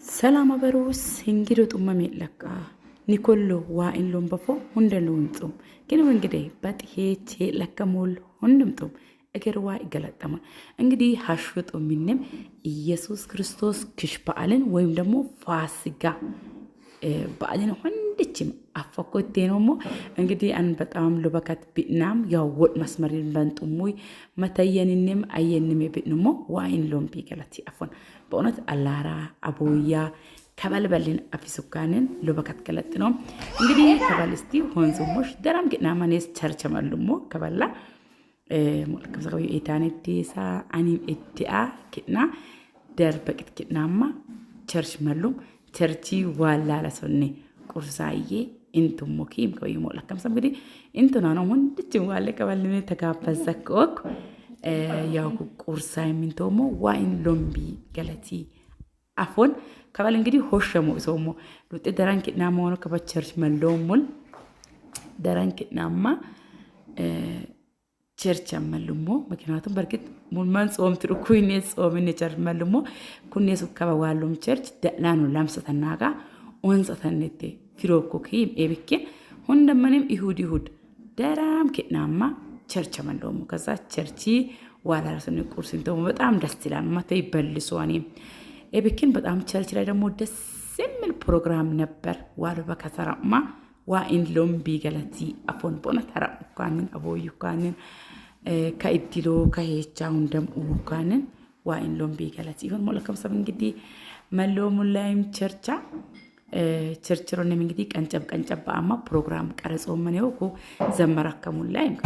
ሰላም አበሮስ እንግዲህ ጡመም የለካ ኒኮሎ ዋኢን ሎምበፎ ሁንደሉንጡም ግን እንግዲህ በጥሄች ለከሞል ሁንድምጡም እገር ዋ ይገለጠማ እንግዲህ ሐሽቶ ምንም ኢየሱስ ክርስቶስ ክሽ በዓልን ወይም ደግሞ ፋሲካ በዓልን ሁንድችም አፈቆቴ ነውሞ እንግዲህ አን በጣም ለበከት ቢናም ያው ወድ መስመሪን በንጡሙይ መተየንንም አየንም ቢንሞ ዋኢን ሎምቢ ገለቲ አፎን በእውነት አላራ አቦያ ከበልበልን አፊሱካንን ለበከት ገለጥ ነው እንግዲህ ከበልስቲ ሆንዙሞሽ ደራም ግና ማኔስ ቸርቸመልሞ ከበላ ሙልከም ኢታኔቴሳ አኒም ኢቲአ ግና ደርበቅት ግናማ ቸርች መሉም ቸርቺ ዋላ ለሶኔ ቁርሳዬ እንቱም ሞኪም ከይ ሙልከም እንግዲህ እንቱና ነው ወንድች ዋለ ከበልኔ ተጋፈዘከው ያው ቁርሳይ ምንቶሞ ዋኢን ሎምቢ ገለቲ አፎን ከበል እንግዲህ ሆሸሙ ሶሞ ሉጥ ደራንኪና ማሆነ ከበቸርች መለውሙል ደራንኪናማ ቸርች አመልሞ ምክንያቱም በርግጥ ሙልማን ጾም ትሩኩኝ ጾምን ቸርች መልሞ ኩኔሱ ከበዋሉም ቸርች ደላኑ ላምሰተናጋ ወንጸተነቴ ፍሮኮኪ ኤብኬ ሁንደመንም ይሁድ ደራም ኪናማ ቸርች አመልሞ ከዛ ቸርቺ ዋላራሰን ቁርሲንቶ በጣም ደስ ይላል ማተይ በልሶኒ ኤብኪን በጣም ቸርች ላይ ደግሞ ደስ የሚል ፕሮግራም ነበር ዋሉ በከተራማ ዋኢን ሎምቢ ገለቲ አፎን ቦና ተራምካንን አቦዩካንን ከኢዲሎ ከሄቻውን ደም ኡካንን ዋኢን ሎምቢ ገለቲ ይሁን ሞለከም ሰብ እንግዲህ መሎሙ ላይም ቸርችሮንም እንግዲህ ቀንጨብ አማ ፕሮግራም ቀረጾ ምንየው ኮ ዘመራከሙ ላይም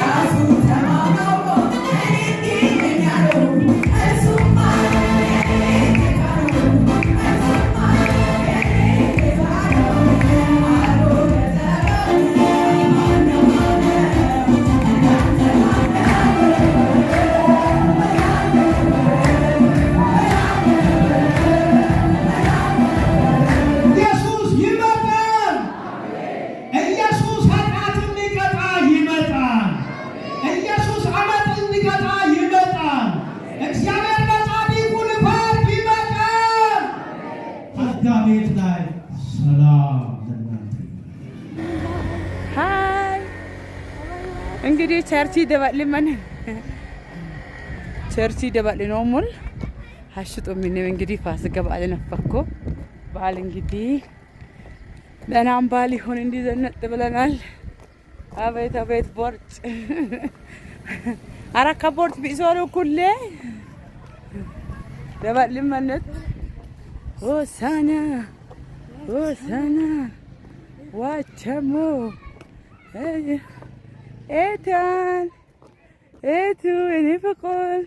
እንግዲህ ቸርቺ ደባል ነው ሙል ሐሽጦ ምን እንግዲህ ፋሲካ በዓል ነፈኮ በዓል እንግዲህ ለናም በዓል ይሁን እንዲዘነጥ ብለናል አቤት ቦርጭ አራካ ቦርጭ ቢዞሩ ኩሌ ደባል ማለት ሆሳና ዋቸሞ ኤታን ኤቱ እኔ ፈቆል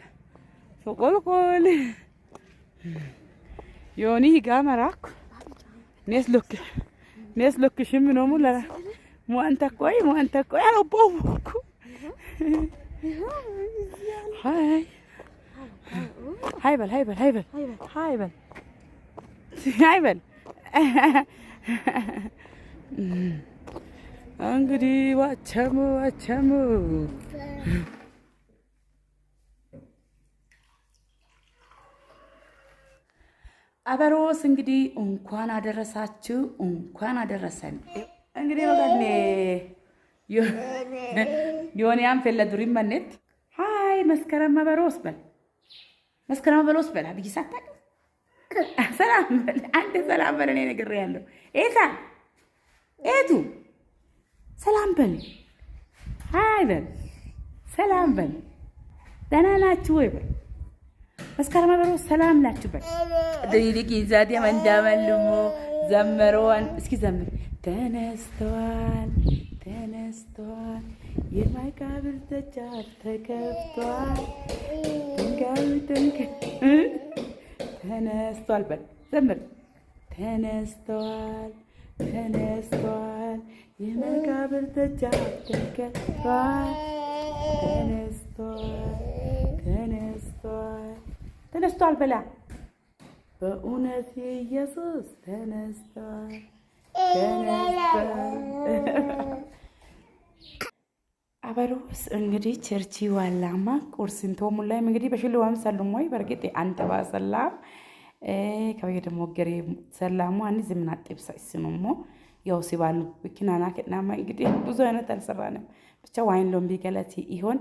ዮኒ ጋመራኩ ኔስ ሎክ ሽም ነው ሙላ ሙአንተ ቆይ አቦኩ ሃይበል እንግዲህ ዋቸሙ አበሮስ እንግዲህ እንኳን አደረሳችሁ እንኳን አደረሰን እንግዲህ ወገኔ ዮኒያም ፈለዱሪ ማነት ሃይ መስከረም አበሮስ በል አብይ ሳታቅ ሰላም በል አንተ ሰላም በል እኔ ነግሬያለሁ ኤቱ ሰላም በል ሃይ በል ሰላም በል ደህና ናችሁ ወይ በል መስከረም አበሮስ ሰላም ናችሁ በል ደይዲቂ ዛዲ መንዳመልሞ ዘመሮን እስኪ ዘምር ተነስተዋል የማይቀብር ደጃፍ ተከፍቷል ተነስተዋል በል ዘምር ተነስተዋል የመቃብር ደጃፍ ተከፍቷል ተነስተዋል በላ በእውነት ኢየሱስ ተነስተዋል አበሮስ እንግዲህ ቸርቺ ዋላማ ቁርሲንቶ ሙላይ እንግዲህ በሽልዋም ሰሉሞይ በርግጥ አንተ ባሰላም ከበየ ደግሞ ገሬ ሰላሙ አንዚ ዝምና ጥብሳ እስኑሞ ያው ሲባሉ በኪናና ከናማ እንግዲህ ብዙ አይነት አልሰራንም ብቻ ዋይን ሎምቢ ገለቲ ይሆን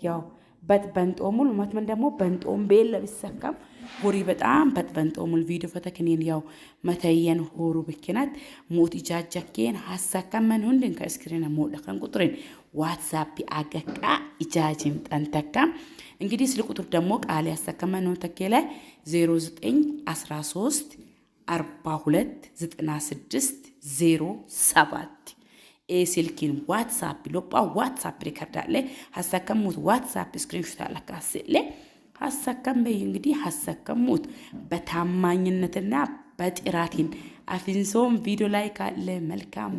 ያው በጥበንጦሙል ማትመን ደግሞ በንጦም ቤል ለብሰካም ወሪ በጣም በጥበንጦሙል ቪዲዮ ፈተከኔን ያው መተየን ሆሩ በኪናት ሞት ኢጃጃኬን ሐሳካም ማን ሁንደን ከስክሪን ሞደከን ቁጥሬን ዋትስአፕ አገቃ ኢጃጅም ጠንተካም እንግዲህ ስለ ቁጥር ደግሞ ቃል ያሰከመን ነው ተከለ 0913 42 96 07 ስልኪን ዋትስአፕ ሎጳ ዋትስአፕ ሪከርድ አለ ሐሳከሙት ዋትስአፕ ስክሪንሾት አላካስለ ሐሳከም በይ እንግዲህ ሐሳከሙት በታማኝነትና በጥራቲን አፍንሶም ቪዲዮ ላይ ካለ መልካም